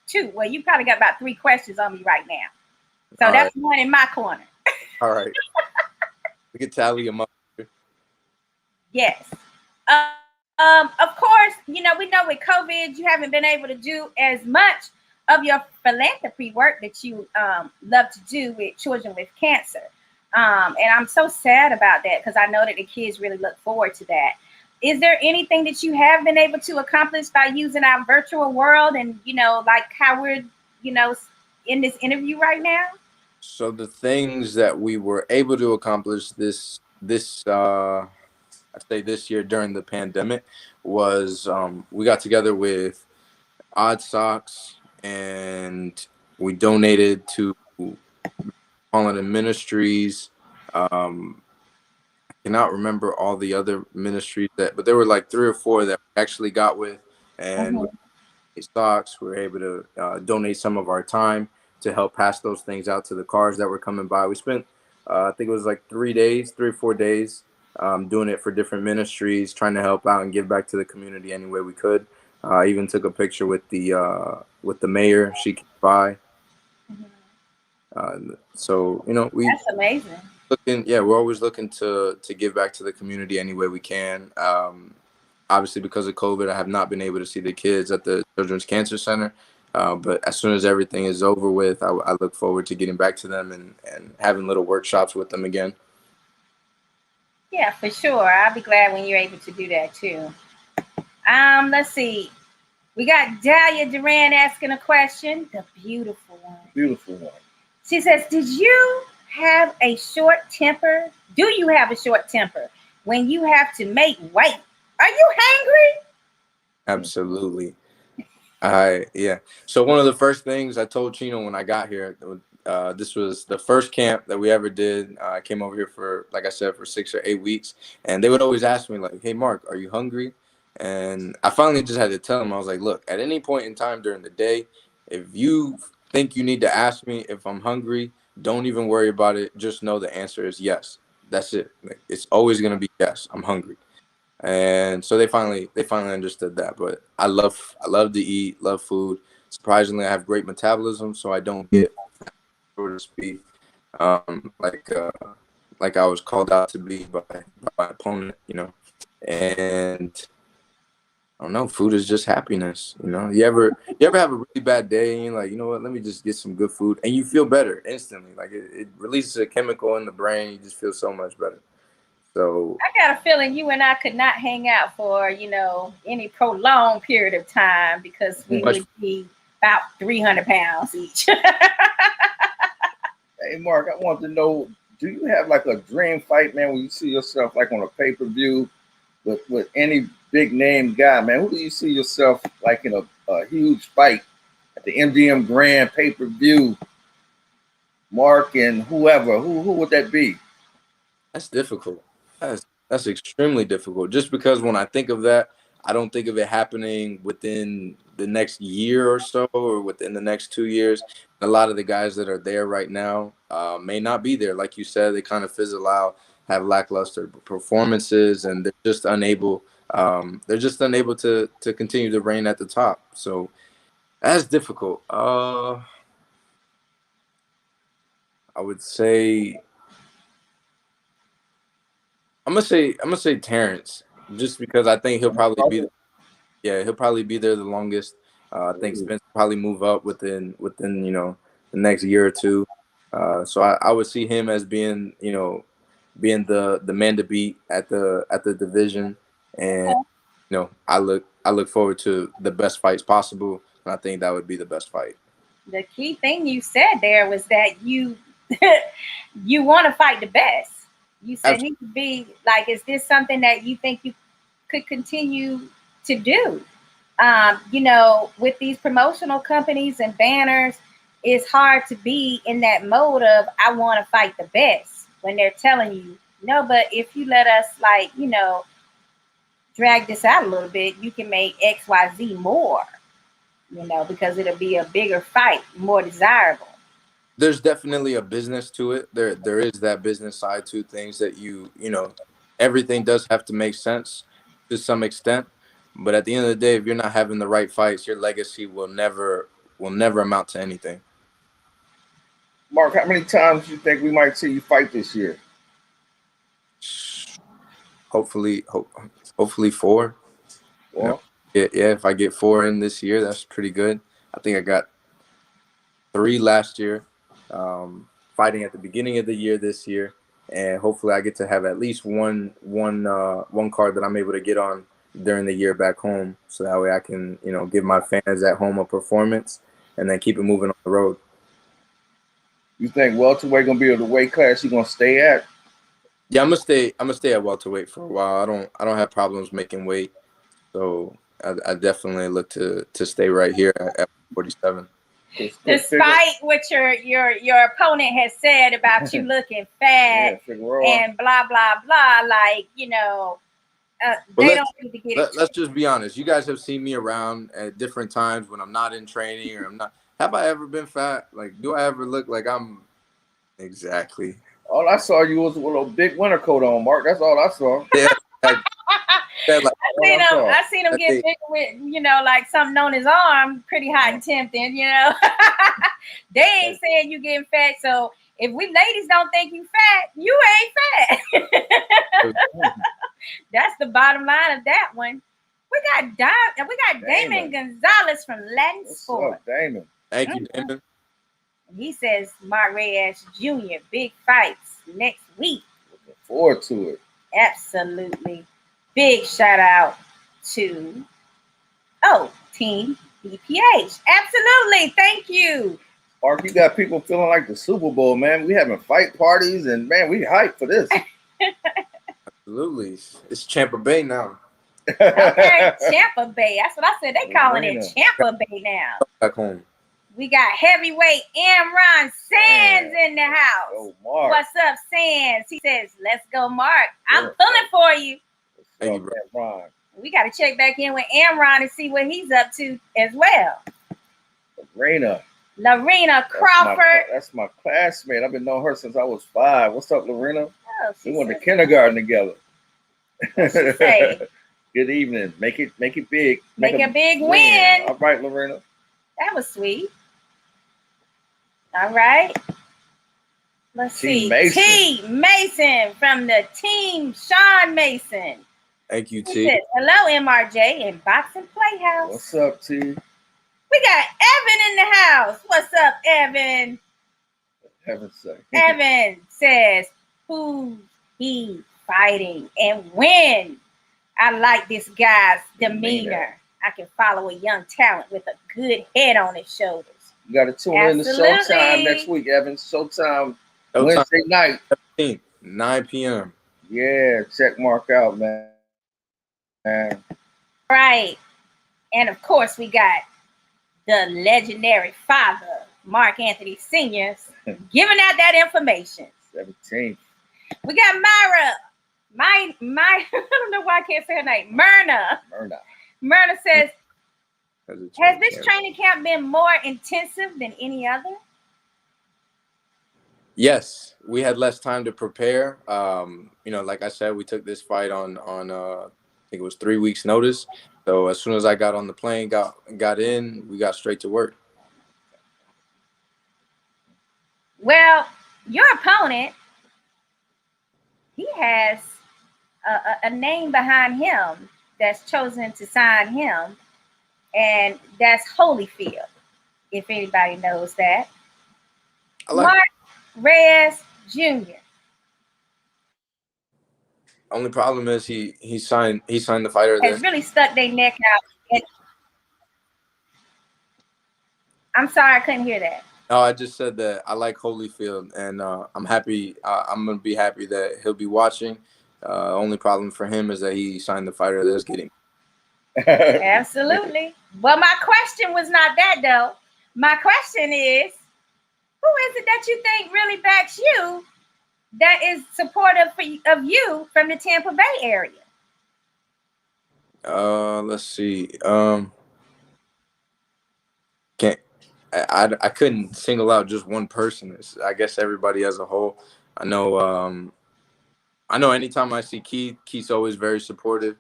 2. Well, you probably got about 3 questions on me right now. So that's one in my corner. All right. We can tally them up. Yes. Of course, we know with COVID, you haven't been able to do as much of your philanthropy work that you love to do with children with cancer. And I'm so sad about that because I know that the kids really look forward to that. Is there anything that you have been able to accomplish by using our virtual world and, like how we're, in this interview right now? So the things that we were able to accomplish this year during the pandemic was we got together with Odd Socks and we donated to Kind-Hearted Ministries. I cannot remember all the other ministries but there were like 3 or 4 that we actually got with, and with Socks we were able to donate some of our time to help pass those things out to the cars that were coming by. We spent I think it was like 3 or 4 days doing it for different ministries, trying to help out and give back to the community any way we could. I even took a picture with the mayor. She came by. So that's amazing. We're always looking to give back to the community any way we can. Obviously, because of COVID, I have not been able to see the kids at the Children's Cancer Center. But as soon as everything is over with, I look forward to getting back to them and having little workshops with them again. Yeah, for sure. I'll be glad when you're able to do that too. Let's see. We got Dahlia Duran asking a question. The beautiful one. Beautiful one. She says, did you have a short temper? Do you have a short temper when you have to make weight? Are you hangry? Absolutely. So one of the first things I told Chino when I got here, this was the first camp that we ever did. I came over here for, like I said, for 6 or 8 weeks. And they would always ask me like, hey, Mark, are you hungry? And I finally just had to tell them, I was like, look, at any point in time during the day, if you think you need to ask me if I'm hungry, don't even worry about it. Just know the answer is yes. That's it. Like, it's always going to be yes, I'm hungry. And so they finally understood that. But I love to eat, love food. Surprisingly, I have great metabolism, so I don't get, so to speak, like I was called out to be by my opponent, And I don't know, food is just happiness, You ever have a really bad day and you're like, you know what, let me just get some good food, and you feel better instantly. Like it releases a chemical in the brain, you just feel so much better. So I got a feeling you and I could not hang out for, any prolonged period of time because we would be about 300 pounds each. Hey, Mark, I want to know, do you have like a dream fight, man, when you see yourself like on a pay-per-view with any big name guy, man? Who do you see yourself like in a huge fight at the MGM Grand pay-per-view? Mark and whoever, who would that be? That's difficult. That's extremely difficult. Just because when I think of that, I don't think of it happening within the next year or so, or within the next 2 years. A lot of the guys that are there right now may not be there. Like you said, they kind of fizzle out, have lackluster performances, and they're just unable. To continue to reign at the top. So that's difficult. I would say. I'm gonna say Terrence, just because I think he'll probably be there the longest. I think Spence will probably move up within the next year or two. So I would see him as being the man to beat at the division, and I look forward to the best fights possible, and I think that would be the best fight. The key thing you said there was that you you want to fight the best. You said he could be like, is this something that you think you could continue to do? With these promotional companies and banners, it's hard to be in that mode of, I want to fight the best, when they're telling you, no, but if you let us drag this out a little bit, you can make XYZ more. You know, because it'll be a bigger fight, more desirable. There's definitely a business to it. There is that business side to things that you know, everything does have to make sense to some extent. But at the end of the day, if you're not having the right fights, your legacy will never amount to anything. Mark, how many times do you think we might see you fight this year? Hopefully 4. You know, yeah, if I get 4 in this year, that's pretty good. I think I got 3 last year, fighting at the beginning of the year this year, and hopefully I get to have at least one card that I'm able to get on during the year back home, so that way I can, you know, give my fans at home a performance and then keep it moving on the road. You think welterweight gonna be the weight class you're gonna stay at? Yeah, I'm gonna stay at welterweight for a while. I don't have problems making weight, so I definitely look to stay right here at 47. Despite what your opponent has said about you looking fat and blah blah blah, like, you know, they don't need to get it. Let's just be honest. You guys have seen me around at different times when I'm not in training or I'm not. Have I ever been fat? Like, do I ever look like I'm? Exactly. All I saw you was with a big winter coat on, Mark. That's all I saw. Yeah. I seen him get big with, you know, like something on his arm, pretty hot and tempting, you know. They ain't saying you getting fat, so if we ladies don't think you fat, you ain't fat. That's the bottom line of that one. We got Damon Gonzalez from Latin Sport. What's up, Damon? Thank you, Damon. He says Mark Reyes Jr. big fights next week. Looking forward to it. Absolutely. Big shout out to Team BPH. Absolutely. Thank you. Mark, you got people feeling like the Super Bowl, man. We having fight parties and man, we hyped for this. Absolutely. It's Tampa Bay now. Okay, Tampa Bay. That's what I said. They calling it Tampa Bay now. Back home. We got heavyweight Amron Sands in the house. Oh, Mark. What's up, Sands? He says, let's go, Mark. I'm pulling for you. Thank you, bro. We got to check back in with Amron and see what he's up to as well. Lorena Crawford. That's my classmate. I've been knowing her since I was 5. What's up, Lorena? Oh, we went to kindergarten together. Say? Good evening. Make it big. Make a big win. All right, Lorena. That was sweet. All right. Let's see. T. Mason from the team. Sean Mason. Thank you, T. He says, hello, MRJ and Boxing Playhouse. What's up, T? We got Evan in the house. What's up, Evan? Evan says, who's he fighting and when? I like this guy's demeanor. I can follow a young talent with a good head on his shoulders. You got to tune in to Showtime next week, Evan. Showtime Wednesday night. 17, 9 p.m. Yeah, check Mark out, man. Right. And of course, we got the legendary father, Mark Anthony Sr., giving out that information. 17. We got Myra. I don't know why I can't say her name. Myrna says, has this training camp been more intensive than any other? Yes, we had less time to prepare. You know, like I said, we took this fight on I think it was 3 weeks notice. So as soon as I got on the plane, got in, we got straight to work. Well, your opponent, he has a name behind him that's chosen to sign him, and that's Holyfield, if anybody knows that. Mark Reyes Jr. Only problem is he signed the fighter has really stuck their neck out. I'm sorry, I couldn't hear that. No, I just said that I like Holyfield, and I'm happy. I'm gonna be happy that he'll be watching. Only problem for him is that he signed the fighter that's getting. Absolutely. Well, my question was not that though. My question is, who is it that you think really backs you, that is supportive of you from the Tampa Bay area? Let's see. I couldn't single out just one person. I guess everybody as a whole. I know anytime I see Keith's always very supportive.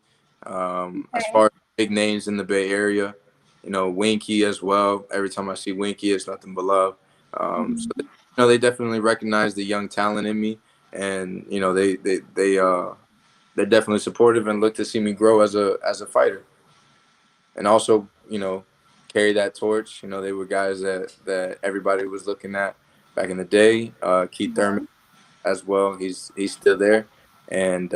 As far as big names in the Bay Area, Winky as well. Every time I see Winky, it's nothing but love. So they definitely recognize the young talent in me, and they're definitely supportive and look to see me grow as a fighter, and also carry that torch. They were guys that everybody was looking at back in the day. Keith Thurman as well. He's still there, and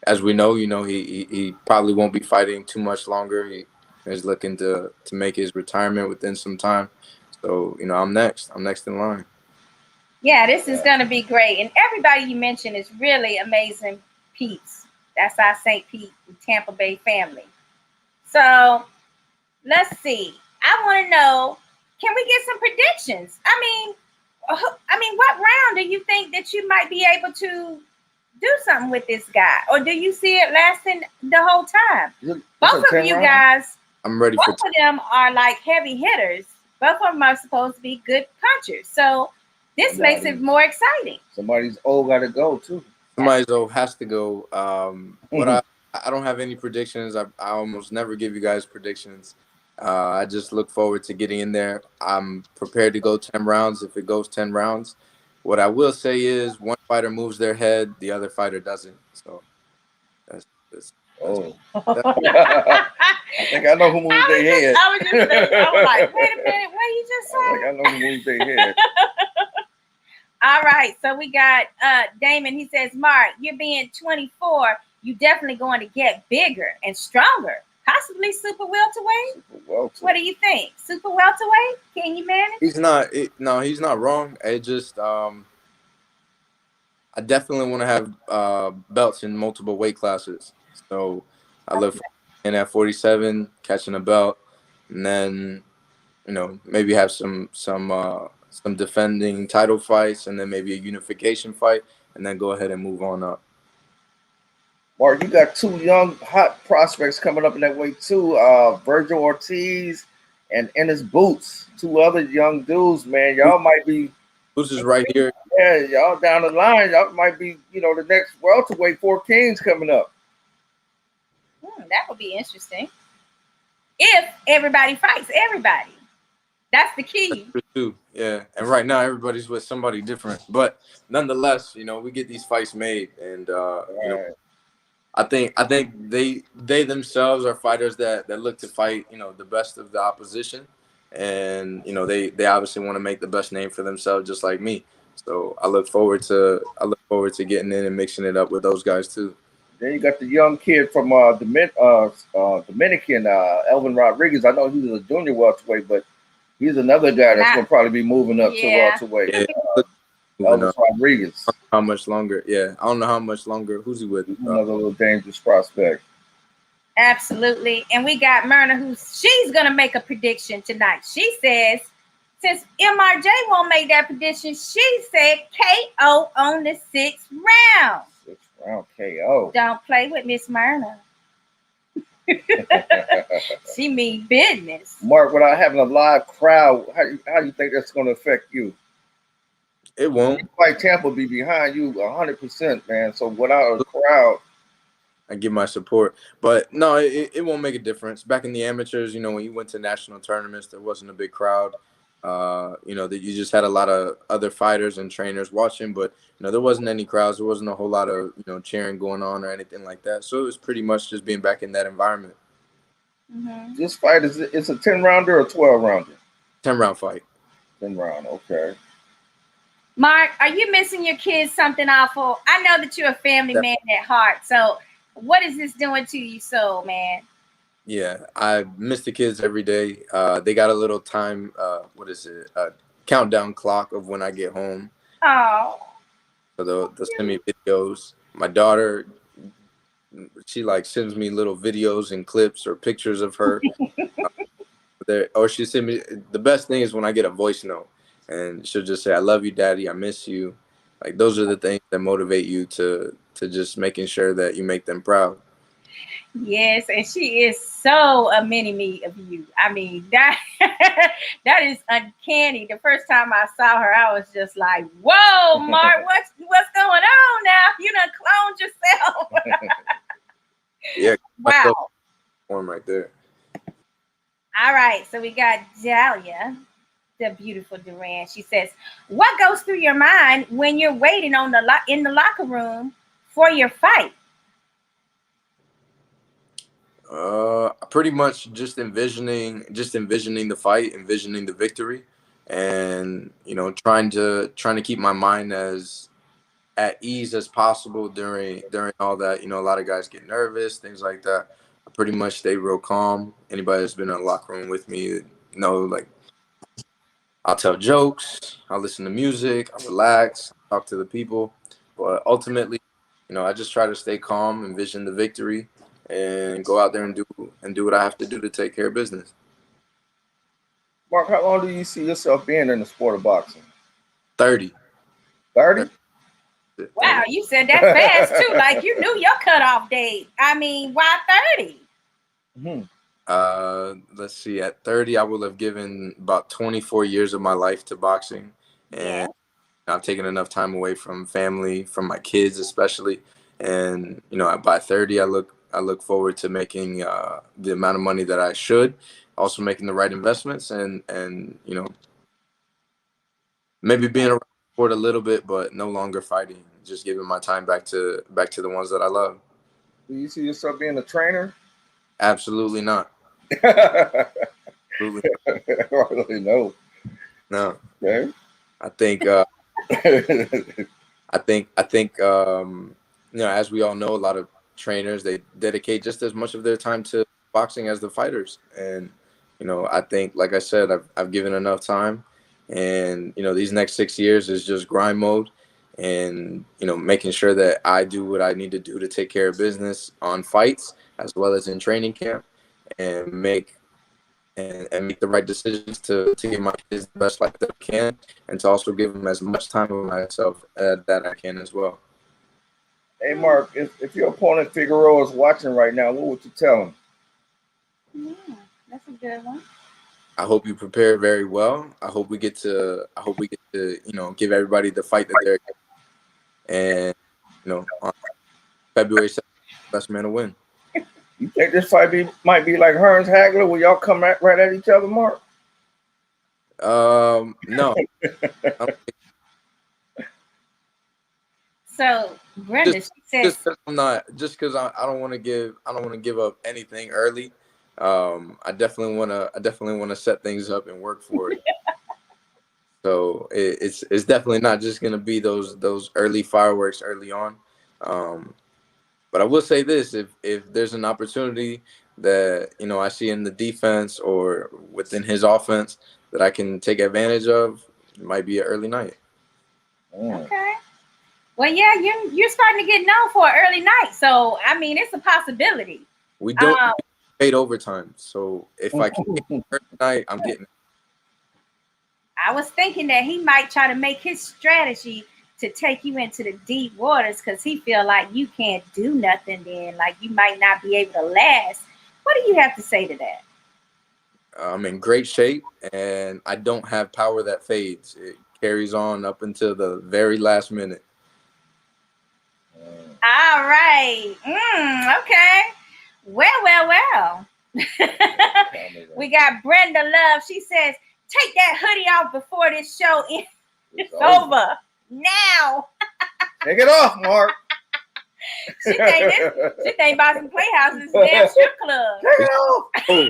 as we know, he probably won't be fighting too much longer. He is looking to make his retirement within some time. So I'm next. I'm next in line. Yeah, this is going to be great. And everybody you mentioned is really amazing Pete's. That's our St. Pete and Tampa Bay family. So let's see. I want to know, can we get some predictions? I mean, what round do you think that you might be able to do something with this guy? Or do you see it lasting the whole time? Both of you guys, I'm ready. Both of them are like heavy hitters. Both of them are supposed to be good punchers. So this makes it more exciting. Somebody's old got to go too. Somebody's old has to go. But I don't have any predictions. I almost never give you guys predictions. I just look forward to getting in there. I'm prepared to go 10 rounds if it goes 10 rounds. What I will say is one fighter moves their head, the other fighter doesn't. So that's I think I know who moved their head. I was just saying, I was like, wait a minute, what did you just say? I think I know who moved their head. All right, so we got Damon. He says, Mark, you're being 24. You definitely going to get bigger and stronger. Possibly super welterweight. What do you think? Super welterweight? Can you manage? He's not wrong. It just I definitely want to have belts in multiple weight classes. So I live in at 47, catching a belt, and then maybe have some defending title fights, and then maybe a unification fight, and then go ahead and move on up. Mark, you got two young hot prospects coming up in that weight too. Virgil Ortiz and Ennis Boots, two other young dudes, man. Y'all might be. Boots is right here. Yeah, y'all down the line. Y'all might be, the next welterweight 4 Kings coming up. That would be interesting. If everybody fights everybody. That's the key. That's true, yeah. And right now everybody's with somebody different. But nonetheless, we get these fights made, and I think they themselves are fighters that look to fight, the best of the opposition, and they obviously want to make the best name for themselves, just like me. So I look forward to getting in and mixing it up with those guys too. Then you got the young kid from Dominican, Elvin Rodriguez. I know he was a junior welterweight, but he's another guy that's gonna probably be moving up to welterweight. Elvin Rodriguez. How much longer? Yeah, I don't know how much longer. Who's he with? Another little dangerous prospect. Absolutely. And we got Myrna, she's going to make a prediction tonight. She says, since MRJ won't make that prediction, she said KO on the 6th round. 6th round KO. Don't play with Miss Myrna. She mean business. Mark, without having a live crowd, how do you think that's going to affect you? It won't. Like Tampa be behind you 100%, man. So without a crowd, I give my support, but no, it won't make a difference. Back in the amateurs, when you went to national tournaments, there wasn't a big crowd. That you just had a lot of other fighters and trainers watching, but there wasn't any crowds. There wasn't a whole lot of cheering going on or anything like that. So it was pretty much just being back in that environment. Mm-hmm. This fight is a 10-rounder or a 12-rounder? 10-round fight. 10-round, okay. Mark, are you missing your kids something awful? I know that you're a family man at heart. So what is this doing to your soul, man? Yeah, I miss the kids every day. They got a little time, countdown clock of when I get home. Oh. So they'll send me videos. My daughter, she sends me little videos and clips or pictures of her. Or she send me, the best thing is when I get a voice note. And she'll just say, I love you, Daddy. I miss you. Those are the things that motivate you to just making sure that you make them proud. Yes, and she is so a mini-me of you. I mean, that that is uncanny. The first time I saw her, I was just like, whoa, Mark, what's going on now? You done cloned yourself. Yeah. Wow. One right there. All right, so we got Dahlia, the beautiful Duran. She says, what goes through your mind when you're waiting on in the locker room for your fight? Pretty much just envisioning the fight, envisioning the victory, and trying to keep my mind as at ease as possible during all that. A lot of guys get nervous, things like that. I pretty much stay real calm. Anybody that's been in the locker room with me like, I'll tell jokes, I'll listen to music, I'll relax, talk to the people, but ultimately, I just try to stay calm, envision the victory, and go out there and do what I have to do to take care of business. Mark, how long do you see yourself being in the sport of boxing? 30. 30? Wow, you said that fast too. Like you knew your cutoff date. I mean, why 30? Let's see. At 30, I will have given about 24 years of my life to boxing, and I've taken enough time away from family, from my kids especially. And by 30, I look forward to making the amount of money that I should, also making the right investments, and maybe being around the sport a little bit, but no longer fighting. Just giving my time back to the ones that I love. Do you see yourself being a trainer? Absolutely not. Absolutely not. I really know. No. Okay. I think as we all know, a lot of trainers, they dedicate just as much of their time to boxing as the fighters. And I think, like I said, I've given enough time, and these next 6 years is just grind mode, and making sure that I do what I need to do to take care of business on fights as well as in training camp, and make the right decisions to give my kids the best life that I can, and to also give them as much time of myself that I can as well. Hey, Mark, if your opponent Figueroa is watching right now, what would you tell him? Yeah, that's a good one. I hope you prepare very well. I hope we get to give everybody the fight that they're getting. And on February 7th, best man to win. You think this fight might be like Hearns Hagler, where y'all come right at each other, Mark? No. So Brenda, she says, just because I don't want to give up anything early. I definitely want to set things up and work for it. So it's definitely not just gonna be those early fireworks early on. But I will say this: if there's an opportunity that I see in the defense or within his offense that I can take advantage of, it might be an early night. Okay. Well, yeah, you're starting to get known for an early night, so I mean, it's a possibility. We don't paid overtime, so if I can get early night, I'm getting. I was thinking that he might try to make his strategy to take you into the deep waters because he feel like you can't do nothing then, like you might not be able to last. What do you have to say to that? I'm in great shape, and I don't have power that fades. It carries on up until the very last minute. All right. Okay. Well. We got Brenda Love. She says, take that hoodie off before this show is over. Now. Take it off, Mark. She think about some Playhouse is a damn strip club. Take it off. Oh,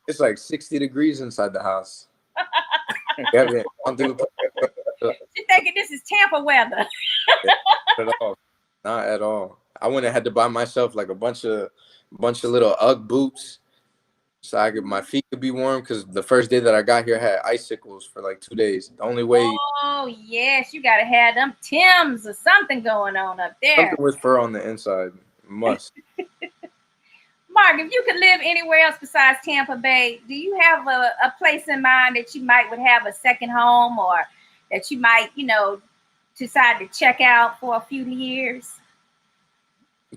it's like 60 degrees inside the house. She thinking this is Tampa weather. Not at all. I went and had to buy myself like a bunch of little UGG boots, so my feet could be warm, because the first day that I got here I had icicles for like 2 days. The only way. Oh yes, you gotta have them Timbs or something going on up there. Something with fur on the inside. Must. Mark, if you could live anywhere else besides Tampa Bay, do you have a place in mind that you would have a second home, or that you might, decide to check out for a few years?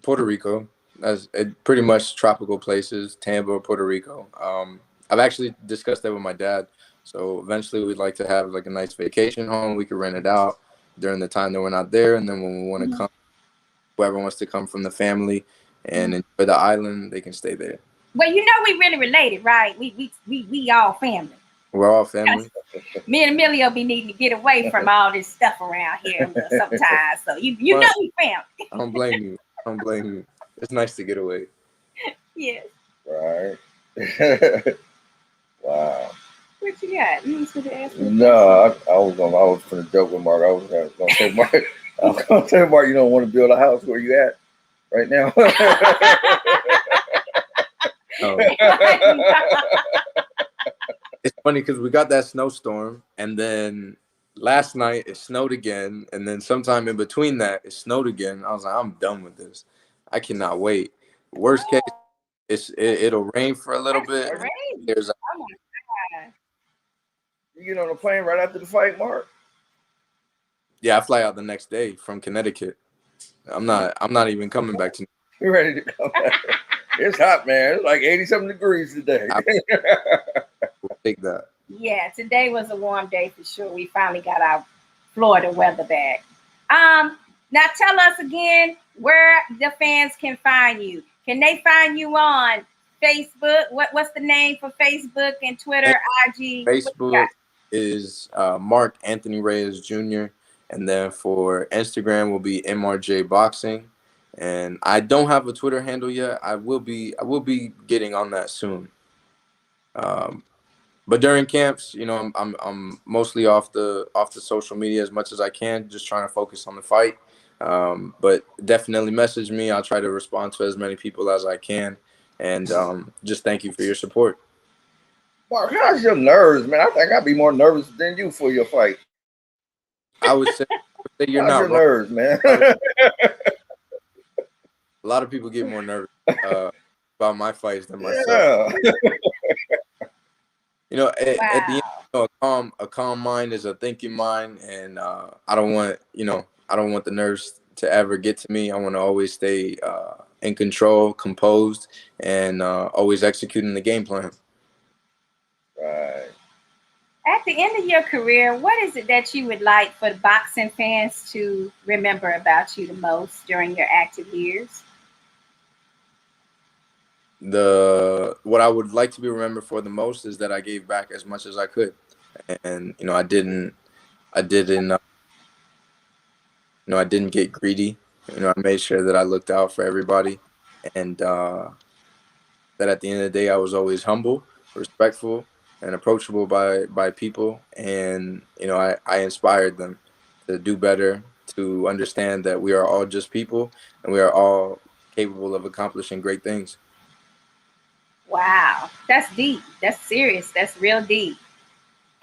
Puerto Rico. That's pretty much tropical places, Tampa, Puerto Rico. I've actually discussed that with my dad. So eventually we'd like to have like a nice vacation home. We could rent it out during the time that we're not there. And then when we want to come, whoever wants to come from the family and enjoy the island, they can stay there. Well, you know we really related, right? We all family. We're all family. Me and Emilio be needing to get away from all this stuff around here sometimes. So you know we family. I don't blame you. I don't blame you. It's nice to get away. Yes. Right. Wow. What you got? You used to ask me. No, I was gonna joke with Mark. I was gonna say, Mark, I was gonna say, Mark, you don't want to build a house where you at right now. It's funny because we got that snowstorm, and then last night it snowed again, and then sometime in between that it snowed again. I was like, I'm done with this. I cannot wait. Worst case, it'll rain for a little bit. There's oh my God. You get on a plane right after the fight, Mark? Yeah, I fly out the next day from Connecticut. I'm not even coming back to. You're ready to come back. It's hot, man. It's like 87 degrees today. We'll take that. Yeah, today was a warm day for sure. We finally got our Florida weather back. Now tell us again where the fans can find you. Can they find you on Facebook? What's the name for Facebook and Twitter, IG? Facebook is Mark Anthony Reyes Jr. And then for Instagram will be MRJ Boxing. And I don't have a Twitter handle yet. I will be getting on that soon. But during camps, you know, I'm mostly off the social media as much as I can, just trying to focus on the fight. But definitely message me. I'll try to respond to as many people as I can. And just thank you for your support. Mark, how's your nerves, man? I think I'd be more nervous than you for your fight. I would say you're how's not your wrong. nerves, man? A lot of people get more nervous about my fights than myself. Yeah. You know, at the end, a calm mind is a thinking mind, and I don't want the nerves to ever get to me. I want to always stay in control, composed, and always executing the game plan. Right. At the end of your career, what is it that you would like for the boxing fans to remember about you the most during your active years? What I would like to be remembered for the most is that I gave back as much as I could, and you know I didn't get greedy. You know, I made sure that I looked out for everybody, and that at the end of the day I was always humble, respectful, and approachable by people, and you know I inspired them to do better, to understand that we are all just people and we are all capable of accomplishing great things. Wow, that's deep. That's serious. That's real deep.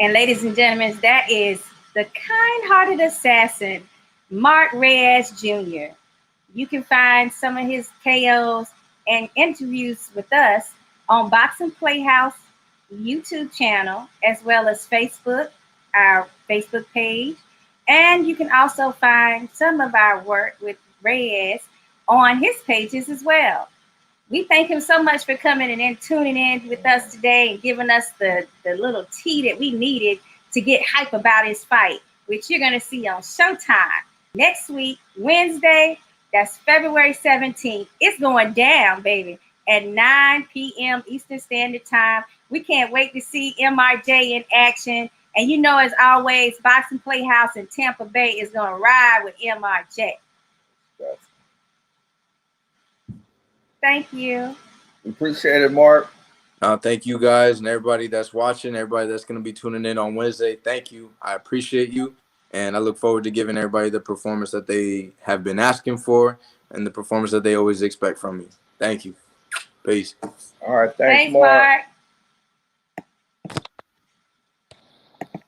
And ladies and gentlemen, that is the kind-hearted assassin, Mark Reyes Jr. You can find some of his KOs and interviews with us on Boxing Playhouse YouTube channel, as well as Facebook, our Facebook page. And you can also find some of our work with Reyes on his pages as well. We thank him so much for coming and tuning in with us today and giving us the little tea that we needed to get hype about his fight, which you're going to see on Showtime next week, Wednesday. That's February 17th. It's going down, baby, at 9 p.m. Eastern Standard Time. We can't wait to see MRJ in action. And you know, as always, Boxing Playhouse in Tampa Bay is going to ride with MRJ. Yes. Thank you. Appreciate it, Mark. Thank you guys and everybody that's watching, everybody that's going to be tuning in on Wednesday. Thank you. I appreciate you. And I look forward to giving everybody the performance that they have been asking for and the performance that they always expect from me. Thank you. Peace. All right. Thanks, Mark.